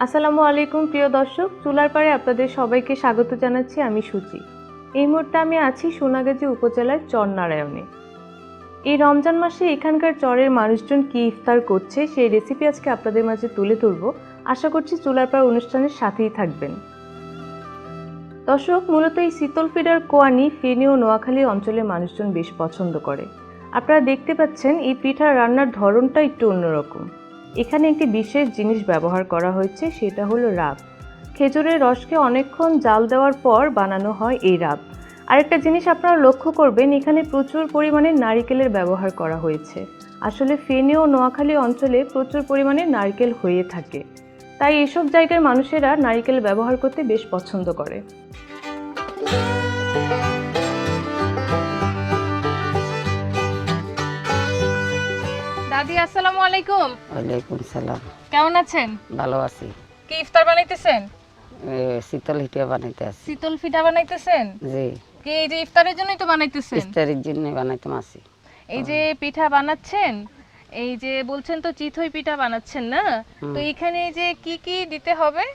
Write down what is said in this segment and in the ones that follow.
আসসালামু আলাইকুম প্রিয় দর্শক, চুলারপাড়ে আপনাদের সবাইকে স্বাগত জানাচ্ছি। আমি সুচি। এই মুহূর্তে আমি আছি সোনাগাজী উপজেলার চরনারায়ণে। এই রমজান মাসে এখানকার চরের মানুষজন কি ইফতার করছে সেই রেসিপি আজকে আপনাদের মাঝে তুলে ধরব। আশা করছি চুলারপাড় অনুষ্ঠানের সাথেই থাকবেন। দর্শক, মূলত এই শীতল ফিডার কোয়ানি ফেনী ও নোয়াখালী অঞ্চলের মানুষজন বেশ পছন্দ করে। আপনারা দেখতে পাচ্ছেন এই পিঠার রান্নার ধরনটা একটু অন্যরকম। এখানে একটি বিশেষ জিনিস ব্যবহার করা হয়েছে, সেটা হলো রাব। খেজুরের রসকে অনেকক্ষণ জাল দেওয়ার পর বানানো হয় এই রাব। আরেকটা জিনিস আপনারা লক্ষ্য করবেন, এখানে প্রচুর পরিমাণে নারিকেলের ব্যবহার করা হয়েছে। আসলে ফেনী ও নোয়াখালী অঞ্চলে প্রচুর পরিমাণে নারকেল হয়ে থাকে, তাই এসব জায়গার মানুষেরা নারিকেল ব্যবহার করতে বেশ পছন্দ করে। দাদি আসসালামু আলাইকুম। ওয়ালাইকুম সালাম। কেমন আছেন? ভালো আছি। কি ইফতার বানাইতেছেন? শীতল পিঠা বানাইতে আছি। শীতল পিঠা বানাইতেছেন? জি। কি এই যে ইফতারের জন্যই তো বানাইতেছেন? ইফতারের জন্য বানাইতে আছি। এই যে পিঠা বানাচ্ছেন, এই যে বলছেন তো চিতই পিঠা বানাচ্ছেন না, তো এখানে যে কি কি দিতে হবে?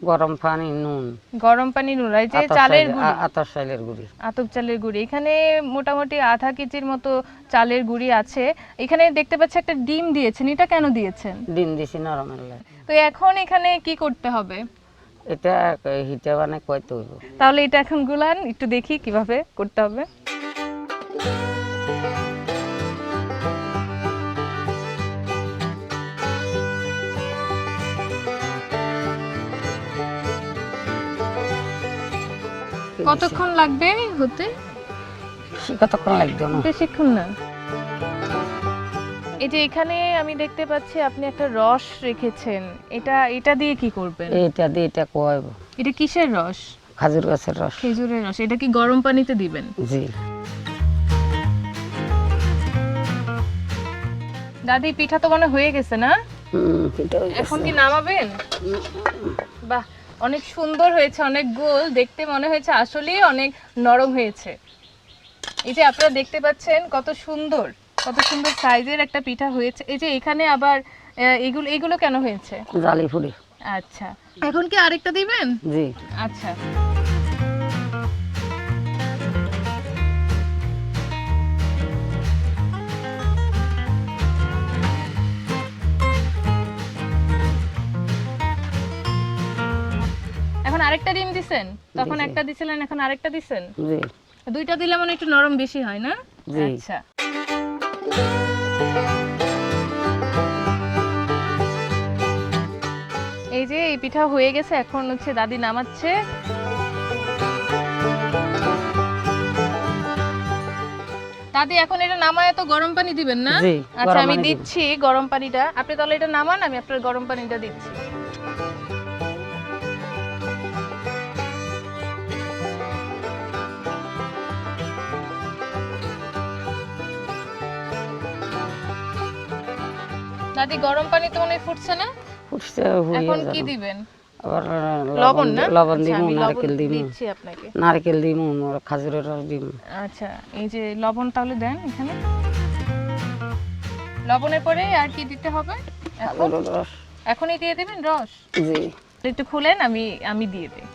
গরম পানি, নুন, গরম পানি, নুন, এই যে চালের গুঁড়ি, আতপ চালের গুঁড়ি, আতপ চালের গুঁড়ি। এখানে মোটামুটি আধা কেজির মতো চালের গুঁড়ি আছে। এখানে দেখতে পাচ্ছি একটা ডিম দিয়েছেন, এটা কেন দিয়েছেন? ডিম দিছি নরমের লাগে। তো এখন এখানে কি করতে হবে? এটা হিটা বানাই কইতে হইব। তাহলে এটা এখন গুলান, একটু দেখি কিভাবে করতে হবে। কতক্ষণ লাগবে হতে? কতক্ষণ লাগবে না, বেশিক্ষণ না। এই যে এখানে আমি দেখতে পাচ্ছি আপনি একটা রস রেখেছেন, এটা দিয়ে কি করবেন? এটা দিয়ে এটা কোয়াইব। এটা কিসের রস? খাজুর গাছের রস। খেজুরের রস। এটা কি গরম পানিতে দিবেন? জি। দাদি পিঠা তো মনে হয়ে গেছে না? পিঠা হয়ে গেছে। এখন কি নামাবেন? বাহ, অনেক সুন্দর হয়েছে, অনেক গোল, দেখতে মনে হয়েছে আসলেই অনেক নরম হয়েছে। এই যে আপনারা দেখতে পাচ্ছেন কত সুন্দর সাইজের একটা পিঠা হয়েছে। এই যে এখানে আবার এগুলো কেন হয়েছে? জালি ফুলি। আচ্ছা, এখন কি আরেকটা দিবেন? জি। আচ্ছা, এখন আরেকটা ডিম দিছেন? তখন একটা দিছিলেন, এখন আরেকটা দিছেন? জি। দুইটা দিলে মানে একটু নরম বেশি হয় না? জি। আচ্ছা, এই যে এই পিঠা হয়ে গেছে, এখন হচ্ছে দাদি নামাচ্ছে। দাদি এখন এটা নামায় তো গরম পানি দিবেন না? আচ্ছা, আমি দিচ্ছি গরম পানিটা। আপনি তাহলে এটা নামান, আমি আপনার গরম পানিটা দিচ্ছি। দাদি গরম পানি তো মনে ফুটছে না? ফুটছে। এখন কি দিবেন? আবার লবণ না? লবণ দিমু, নারকেল দিমু। দিচ্ছি আপনাকে। নারকেল দিমু, খাজুরের রস দিমু। আচ্ছা, এই যে লবণ তাহলে দেন এখানে। লবণের পরে আর কি দিতে হবে? খাজুরের রস। এখনই দিয়ে দিবেন রস? জি। একটু খুলেন, আমি দিয়ে দিই।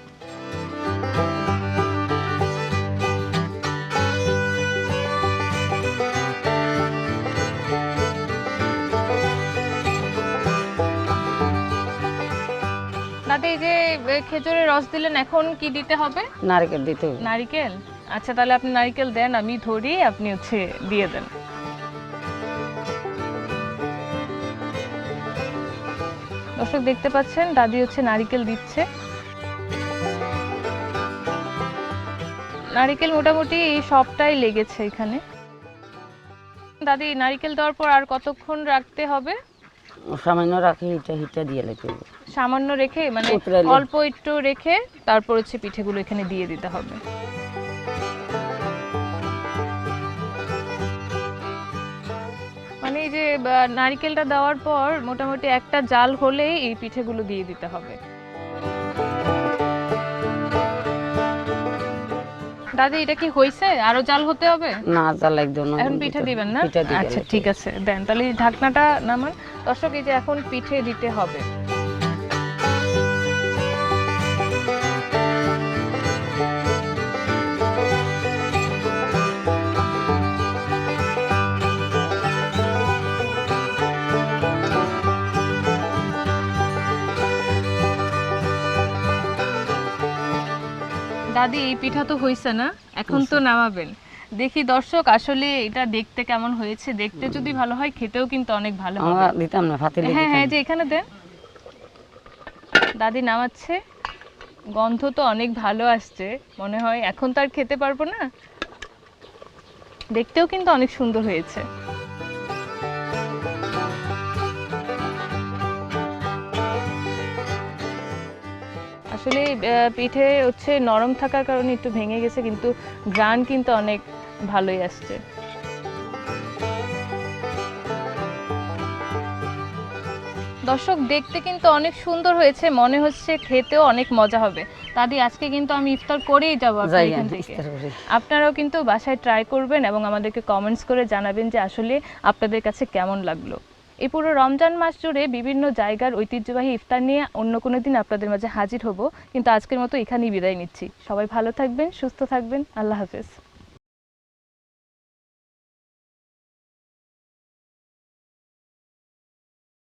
দাদি এই যে খেজুরের রস দিলেন, এখন কি দিতে হবে? নারকেল দিতে হবে। নারকেল? আচ্ছা, তাহলে আপনি নারকেল দেন, আমি ধরি, আপনি হচ্ছে দিয়ে দেন। দর্শক দেখতে পাচ্ছেন দাদি হচ্ছে নারকেল দিচ্ছে। নারকেল মোটামুটি সবটাই লেগেছে এখানে। দাদি নারকেল দেওয়ার পর আর কতক্ষণ রাখতে হবে? সামান্য রাখি, হিটা দিয়ে লেতে হবে। সামান্য রেখে, মানে অল্প একটু রেখে তারপর হচ্ছে পিঠেগুলো এখানে দিয়ে দিতে হবে। মানে এই যে নারকেলটা দেওয়ার পর মোটামুটি একটা জাল হলেই এই পিঠেগুলো দিয়ে দিতে হবে। দাদি এটা কি হইছে? আরো জাল হতে হবে? না, জাল একদম না। এখন পিঠে দিবেন না? আচ্ছা, ঠিক আছে, দেন তাহলে ঢাকনাটা নামান। দর্শক, এই যে এখন পিঠে দিতে হবে। দাদি এই পিঠা তো হইছে না, এখন তো নামাবেন। দেখি দর্শক আসলে এটা দেখতে কেমন হয়েছে, দেখতে যদি ভালো হয় খেতেও কিন্তু অনেক ভালো হবে। আমরা দিতাম না ফাতিলে হ্যাঁ হ্যাঁ, দিতাম। যে এখানে দেন। দাদি নামাচ্ছে, গন্ধ তো অনেক ভালো আসছে, মনে হয় এখন তো আর খেতে পারবো না। দেখতেও কিন্তু অনেক সুন্দর হয়েছে। আসলে পিঠে হচ্ছে নরম থাকার কারণে একটু ভেঙে গেছে, কিন্তু গ্রান কিন্তু অনেক ভালোই আসছে। দর্শক দেখতে কিন্তু অনেক সুন্দর হয়েছে, মনে হচ্ছে খেতেও অনেক মজা হবে। দাদি আজকে কিন্তু আমি ইফতার করেই যাবো আপনার এখান থেকে। আপনারাও কিন্তু বাসায় ট্রাই করবেন এবং আমাদেরকে কমেন্টস করে জানাবেন যে আসলে আপনাদের কাছে কেমন লাগলো। এই পুরো রমজান মাস জুড়ে বিভিন্ন জায়গার ঐতিহ্যবাহী ইফতার নিয়ে অন্য কোনো দিন আপনাদের মাঝে হাজির হব, কিন্তু আজকের মতো এখানেই বিদায় নিচ্ছি। সবাই ভালো থাকবেন, সুস্থ থাকবেন, আল্লাহ হাফেজ।